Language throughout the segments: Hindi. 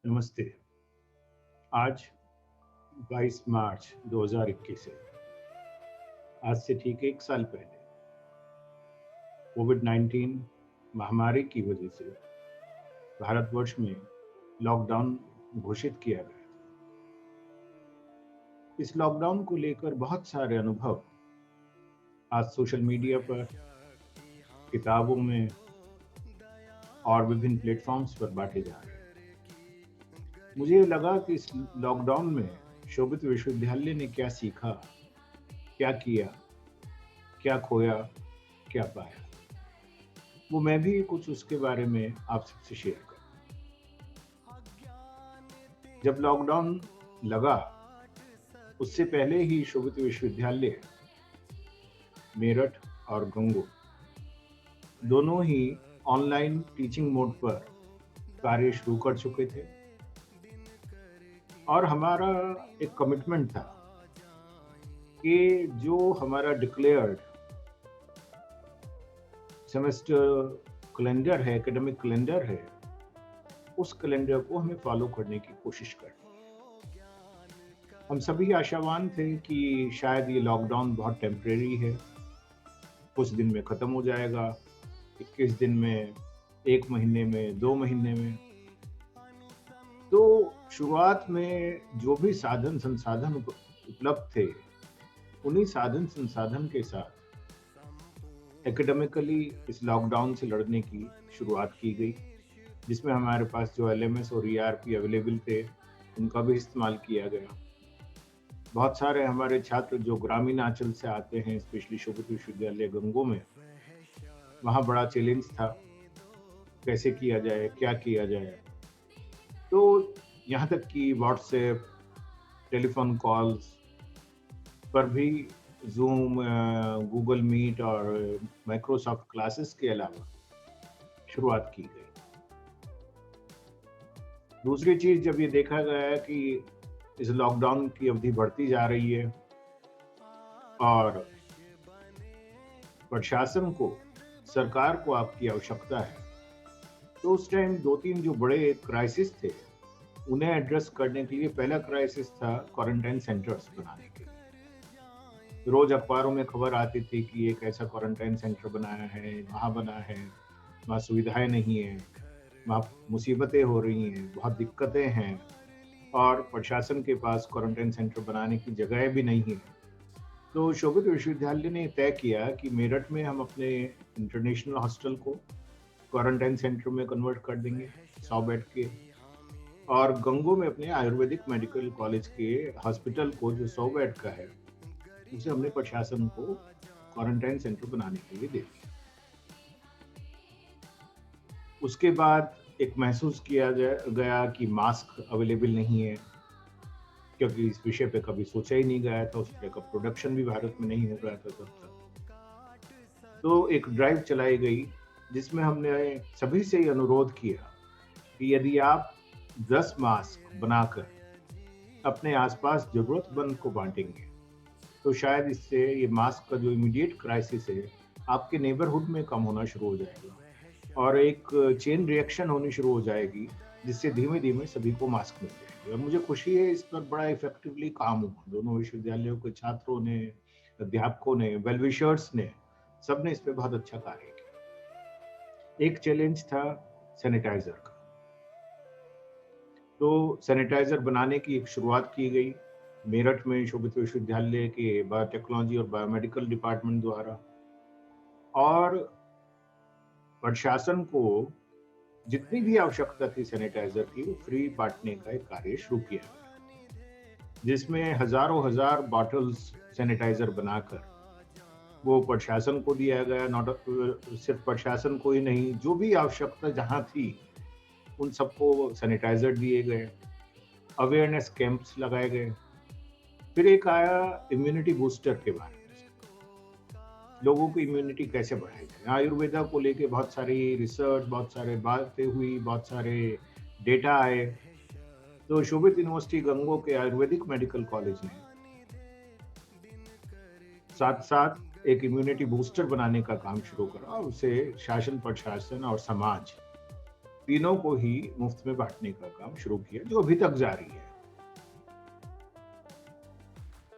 नमस्ते। आज 22 मार्च 2021 है। आज से ठीक 1 साल पहले कोविड-19 महामारी की वजह से भारतवर्ष में लॉकडाउन घोषित किया गया था। इस लॉकडाउन को लेकर बहुत सारे अनुभव आज सोशल मीडिया पर, किताबों में और विभिन्न प्लेटफ़ॉर्म्स पर बाँटे जा रहे हैं। मुझे लगा कि इस लॉकडाउन में शोभित विश्वविद्यालय ने क्या सीखा, क्या किया, क्या खोया, क्या पाया? वो मैं भी कुछ उसके बारे में आप सबसे शेयर करूँ। जब लॉकडाउन लगा, उससे पहले ही शोभित विश्वविद्यालय, मेरठ और गंगो दोनों ही ऑनलाइन टीचिंग मोड पर कार्य शुरू कर चुके थे और हमारा एक कमिटमेंट था कि जो हमारा डिक्लेयर्ड सेमेस्टर कैलेंडर है, एकेडमिक कैलेंडर है, उस कैलेंडर को हमें फॉलो करने की कोशिश करनी। हम सभी आशावान थे कि शायद ये लॉकडाउन बहुत टेम्परेरी है, कुछ दिन में ख़त्म हो जाएगा, 21 दिन में, 1 महीने में, 2 महीने में। तो शुरुआत में जो भी साधन-संसाधन उपलब्ध थे, उन्हीं साधन-संसाधन के साथ एकेडमिकली इस लॉकडाउन से लड़ने की शुरुआत की गई, जिसमें हमारे पास जो एलएमएस और ईआरपी अवेलेबल थे, उनका भी इस्तेमाल किया गया। बहुत सारे हमारे छात्र जो ग्रामीण आंचल से आते हैं, स्पेशली शोभित विश्वविद्यालय गंगो में, वहाँ बड़ा चैलेंज था, कैसे किया जाए, क्या किया जाए? तो यहाँ तक कि व्हाट्सएप, टेलीफ़ोन कॉल्स पर भी ज़ूम, गूगल मीट और माइक्रोसॉफ्ट क्लासेस के अलावा शुरुआत की गई। दूसरी चीज़ जब ये देखा गया कि इस लॉकडाउन की अवधि बढ़ती जा रही है और प्रशासन को, सरकार को आपकी आवश्यकता है, तो उस टाइम 2-3 जो बड़े क्राइसिस थे, उन्हें एड्रेस करने के लिए पहला क्राइसिस था क्वारंटाइन सेंटर्स बनाने के लिए। रोज़ अखबारों में खबर आती थी कि एक ऐसा क्वारंटाइन सेंटर बनाया है, वहाँ बना है, वहाँ सुविधाएँ नहीं हैं, वहाँ मुसीबतें हो रही हैं, बहुत दिक्कतें हैं और प्रशासन के पास क्वारंटाइन सेंटर बनाने की जगह भी नहीं है। तो शोभित विश्वविद्यालय ने तय किया कि मेरठ में हम अपने इंटरनेशनल हॉस्टल को क्वारंटाइन सेंटर में कन्वर्ट कर देंगे, 100 बेड के, और गंगो में अपने आयुर्वेदिक मेडिकल कॉलेज के हॉस्पिटल को जो 100 बेड का है, उसे हमने प्रशासन को क्वारंटाइन सेंटर बनाने के लिए दे दिया। उसके बाद एक महसूस किया गया कि मास्क अवेलेबल नहीं है, क्योंकि इस विषय पे कभी सोचा ही नहीं गया था, उस तरह का प्रोडक्शन भी भारत में नहीं हो रहा था तब तक। तो एक ड्राइव चलाई गई, जिसमें हमने सभी से ये अनुरोध किया कि यदि आप 10 मास्क बनाकर अपने आसपास ज़रूरतमंद को बाँटेंगे, तो शायद इससे ये मास्क का जो इमीडिएट क्राइसिस है, आपके नेबरहुड में कम होना शुरू हो जाएगा और एक चेन रिएक्शन होनी शुरू हो जाएगी, जिससे धीमे-धीमे सभी को मास्क मिल जाएँगे। और मुझे खुशी है इस पर बड़ा इफ़ेक्टिवली काम हुआ। दोनों विश्वविद्यालयों के छात्रों ने, अध्यापकों ने, वेल विशर्स ने, सबने इस पे बहुत अच्छा कार्य किया। एक चैलेंज था सैनिटाइज़र का। तो सैनिटाइज़र बनाने की एक शुरुआत की गई, मेरठ में शोभित विश्वविद्यालय के बायोटेक्नोलॉजी और बायोमेडिकल डिपार्टमेंट द्वारा, और प्रशासन को जितनी भी आवश्यकता थी सैनिटाइज़र की, वो फ्री बाँटने का एक कार्य शुरू किया गया, जिसमें हज़ारों हज़ार बॉटल्स सैनिटाइज़र बनाकर वो प्रशासन को दिया गया। नॉट सिर्फ़ प्रशासन को ही नहीं, जो भी आवश्यकता जहाँ थी, उन सबको सैनिटाइज़र दिए गए, अवेयरनेस कैंप्स लगाए गए। फिर एक आया इम्यूनिटी बूस्टर के बारे में, लोगों की इम्यूनिटी कैसे बढ़ाई जाए। आयुर्वेदा को लेके बहुत सारी रिसर्च, बहुत सारे बातें हुई, बहुत सारे डेटा आए। तो शोभित यूनिवर्सिटी गंगो के आयुर्वेदिक मेडिकल कॉलेज ने साथ-साथ एक इम्यूनिटी बूस्टर बनाने का काम शुरू करा, और उसे शासन, प्रशासन और समाज तीनों को ही मुफ्त में बाँटने का काम शुरू किया, जो अभी तक जारी है।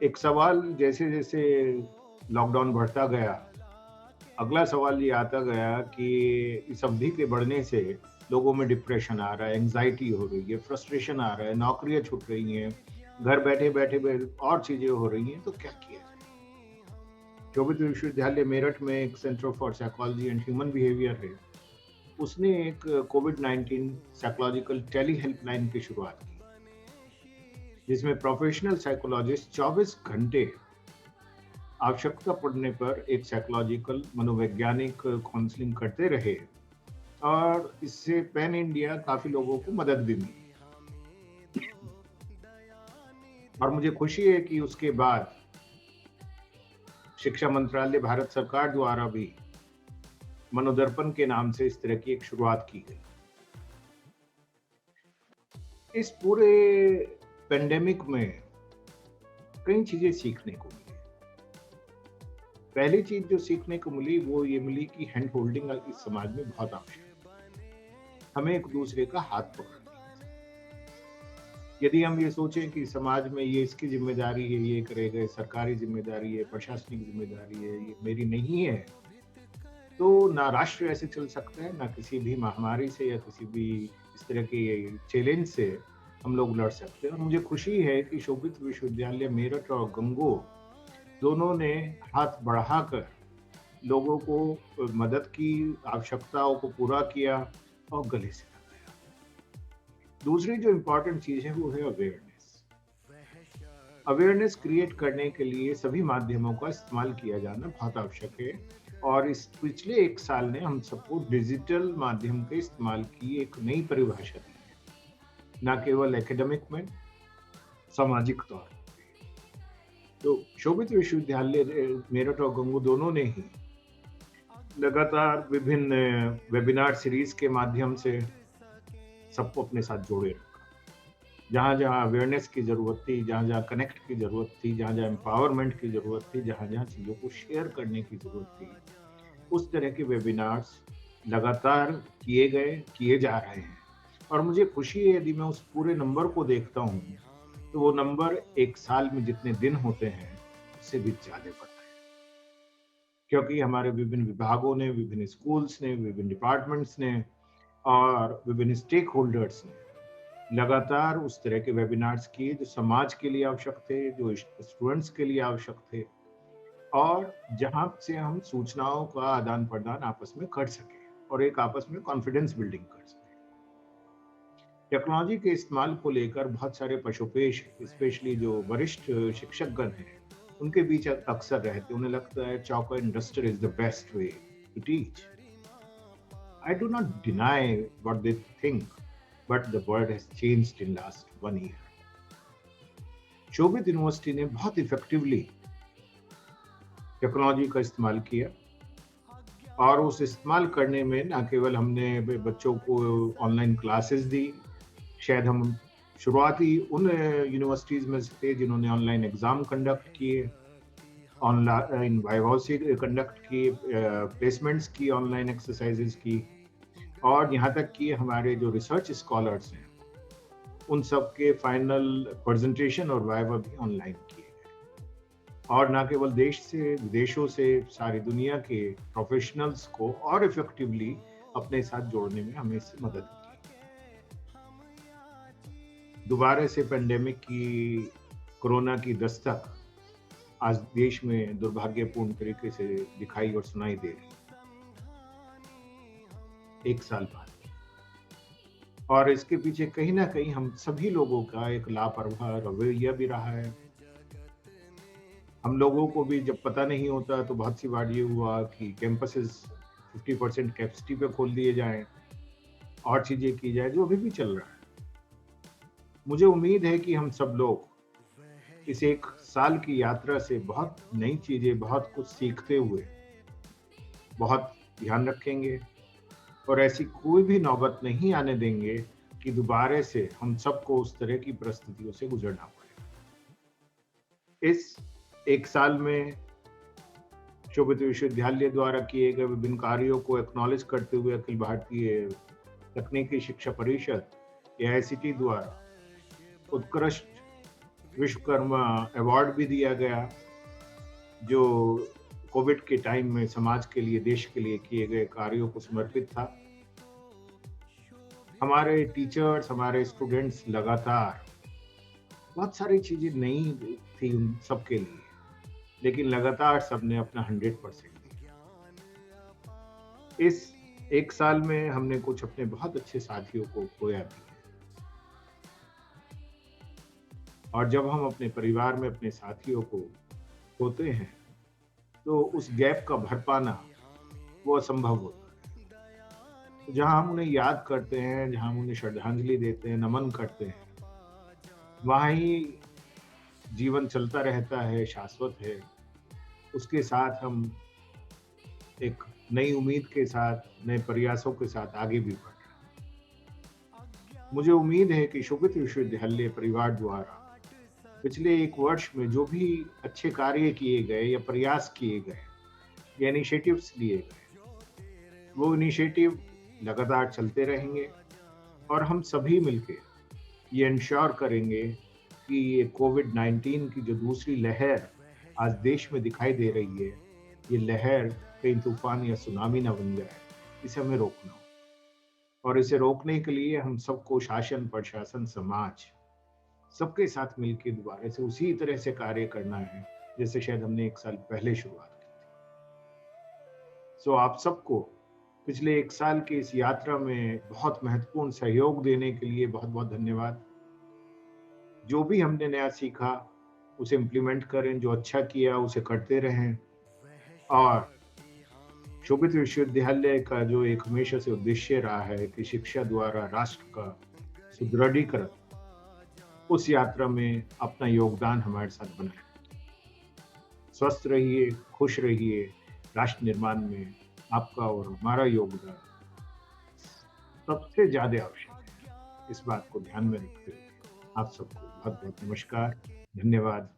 एक सवाल जैसे-जैसे लॉकडाउन बढ़ता गया, अगला सवाल ये आता गया कि इस अवधि के बढ़ने से लोगों में डिप्रेशन आ रहा है, एंग्ज़ायटी हो रही है, फ्रस्ट्रेशन आ रहा है, नौकरियाँ छूट रही हैं, घर बैठे-बैठे और चीज़ें हो रही हैं, तो क्या किया जाए? शोभित विश्वविद्यालय मेरठ में एक centre for psychology and human behaviour है। उसने एक कोविड-19 साइकोलॉजिकल टेली हेल्पलाइन की शुरुआत की, जिसमें प्रोफेशनल साइकोलॉजिस्ट 24 घंटे आवश्यकता पड़ने पर एक साइकोलॉजिकल मनोवैज्ञानिक काउंसलिंग करते रहे और इससे पैन इंडिया काफ़ी लोगों को मदद भी मिली। और मुझे खुशी है कि उसके बाद शिक्षा मंत्रालय भारत सरकार द्वारा भी मनोदर्पण के नाम से इस तरह की एक शुरुआत की गई। इस पूरे पेंडेमिक में कई चीज़ें सीखने को मिली। पहली चीज़ जो सीखने को मिली वो ये मिली कि हैंड होल्डिंग इस समाज में बहुत आवश्यक है। हमें एक-दूसरे का हाथ पकड़ना है। यदि हम ये सोचें कि समाज में ये इसकी ज़िम्मेदारी है, ये करेगा, ये सरकारी ज़िम्मेदारी है, प्रशासनिक ज़िम्मेदारी है, ये मेरी नहीं है, तो ना राष्ट्र ऐसे चल सकता है, ना किसी भी महामारी से या किसी भी इस तरह के चैलेंज से हम लोग लड़ सकते हैं। और मुझे खुशी है कि शोभित विश्वविद्यालय मेरठ और गंगोह दोनों ने हाथ बढ़ाकर लोगों को मदद की, आवश्यकताओं को पूरा किया और गले से लगाया। दूसरी जो इम्पोर्टेंट चीज़ है वो है अवेयरनेस। अवेयरनेस क्रिएट करने के लिए सभी माध्यमों का इस्तेमाल किया जाना बहुत आवश्यक है और इस पिछले 1 साल ने हम सबको डिजिटल माध्यम के इस्तेमाल की एक नई परिभाषा दी है, ना केवल एकेडमिक में, सामाजिक तौर पे। तो शोभित विश्वविद्यालय मेरठ और गंगोह दोनों ने ही लगातार विभिन्न वेबिनार सीरीज के माध्यम से सबको अपने साथ जोड़े रखा। जहाँ-जहाँ अवेयरनेस की ज़रूरत थी, जहाँ-जहाँ कनेक्ट की ज़रूरत थी, जहाँ-जहाँ एम्पावरमेंट की ज़रूरत थी, जहाँ-जहाँ चीज़ों को शेयर करने की ज़रूरत थी, उस तरह के वेबिनार्स लगातार किए गए, किए जा रहे हैं। और मुझे खुशी है यदि मैं उस पूरे नंबर को देखता हूँ, तो वो नंबर 1 साल में जितने दिन होते हैं, उससे भी ज़्यादा बढ़ता है। क्योंकि हमारे विभिन्न विभागों ने, विभिन्न स्कूल्स ने, विभिन्न डिपार्टमेंट्स ने और विभिन्न स्टेक होल्डर्स ने लगातार उस तरह के वेबिनार्स किए जो समाज के लिए आवश्यक थे, जो स्टूडेंट्स के लिए आवश्यक थे और जहाँ से हम सूचनाओं का आदान-प्रदान आपस में कर सकें और एक आपस में कॉन्फिडेंस बिल्डिंग कर सकें। टेक्नोलॉजी के इस्तेमाल को लेकर बहुत सारे पशुपेश, स्पेशली जो वरिष्ठ शिक्षकगण हैं, उनके बीच अक्सर रहते हैं। उन्हें लगता है chalk and duster is the best way to teach. I do not deny what they think, but the world has changed in last 1 year. Shobhit university ने बहुत इफेक्टिवली टेक्नोलॉजी का इस्तेमाल किया और उस इस्तेमाल करने में न केवल हमने बच्चों को ऑनलाइन क्लासेस दी, शायद हम शुरुआती उन यूनिवर्सिटीज़ में से थे जिन्होंने ऑनलाइन एग्ज़ाम कंडक्ट किए, ऑनलाइन वाइवा से कंडक्ट किए, प्लेसमेंट्स की, ऑनलाइन एक्सरसाइजेज़ की और यहाँ तक कि हमारे जो रिसर्च स्कॉलर्स हैं, उन सब के फाइनल प्रेजेंटेशन और वाइवा भी ऑनलाइन किए गए। और ना केवल देश से, विदेशों से, सारी दुनिया के प्रोफेशनल्स को और इफेक्टिवली अपने साथ जोड़ने में हमें इससे मदद की। दोबारा से पेंडेमिक की, कोरोना की दस्तक आज देश में दुर्भाग्यपूर्ण तरीके से दिखाई और सुनाई दे रही है, 1 साल बाद। और इसके पीछे कहीं न कहीं हम सभी लोगों का एक लापरवाह रवैया भी रहा है। हम लोगों को भी जब पता नहीं होता तो बहुत सी बार ये हुआ कि कैंपसेस 50% कैपेसिटी पे खोल दिए जाएँ और चीज़ें की जाए, जो अभी भी चल रहा है। मुझे उम्मीद है कि हम सब लोग इस 1 साल की यात्रा से बहुत नई चीज़ें, बहुत कुछ सीखते हुए बहुत ध्यान रखेंगे और ऐसी कोई भी नौबत नहीं आने देंगे कि दोबारा से हम सबको उस तरह की परिस्थितियों से गुजरना पड़े। इस 1 साल में शोभित विश्वविद्यालय द्वारा किए गए विभिन्न कार्यों को एक्नॉलेज करते हुए अखिल भारतीय तकनीकी शिक्षा परिषद एआईसीटी द्वारा उत्कृष्ट विश्वकर्मा अवार्ड भी दिया गया, जो कोविड के टाइम में समाज के लिए, देश के लिए किए गए कार्यों को समर्पित था। हमारे टीचर्स, हमारे स्टूडेंट्स लगातार बहुत सारी चीज़ें नई थी उन सबके लिए, लेकिन लगातार सबने अपना 100% दिया। इस 1 साल में हमने कुछ अपने बहुत अच्छे साथियों को खोया भी है, और जब हम अपने परिवार में अपने साथियों को खोते हैं, तो उस गैप का भर पाना वो असंभव होता है। जहाँ हम उन्हें याद करते हैं, जहाँ हम उन्हें श्रद्धांजलि देते हैं, नमन करते हैं, वहाँ ही जीवन चलता रहता है, शाश्वत है। उसके साथ हम एक नई उम्मीद के साथ, नए प्रयासों के साथ आगे भी बढ़ रहे हैं। मुझे उम्मीद है कि शोभित विश्वविद्यालय परिवार द्वारा पिछले 1 वर्ष में जो भी अच्छे कार्य किए गए या प्रयास किए गए या इनिशिएटिव्स लिए गए, वो इनिशिएटिव लगातार चलते रहेंगे, और हम सभी मिलके ये इंश्योर करेंगे कि ये कोविड-19 की जो दूसरी लहर आज देश में दिखाई दे रही है, ये लहर कहीं तूफान या सुनामी ना बन जाए, इसे हमें रोकना हो। और इसे रोकने के लिए हम सबको, शासन, प्रशासन, समाज, सबके साथ मिलके दोबारा से उसी तरह से कार्य करना है, जैसे शायद हमने 1 साल पहले शुरुआत की थी। सो आप सबको पिछले 1 साल की इस यात्रा में बहुत महत्वपूर्ण सहयोग देने के लिए बहुत-बहुत धन्यवाद। जो भी हमने नया सीखा, उसे इम्प्लीमेंट करें, जो अच्छा किया उसे करते रहें, और शोभित विश्वविद्यालय का जो एक हमेशा से उद्देश्य रहा है कि शिक्षा द्वारा राष्ट्र का सुदृढ़ीकरण, उस यात्रा में अपना योगदान हमारे साथ बनाएं। स्वस्थ रहिए, खुश रहिए। राष्ट्र निर्माण में आपका और हमारा योगदान सबसे ज़्यादा आवश्यक है। इस बात को ध्यान में रखते हुए आप सबको बहुत-बहुत नमस्कार, धन्यवाद।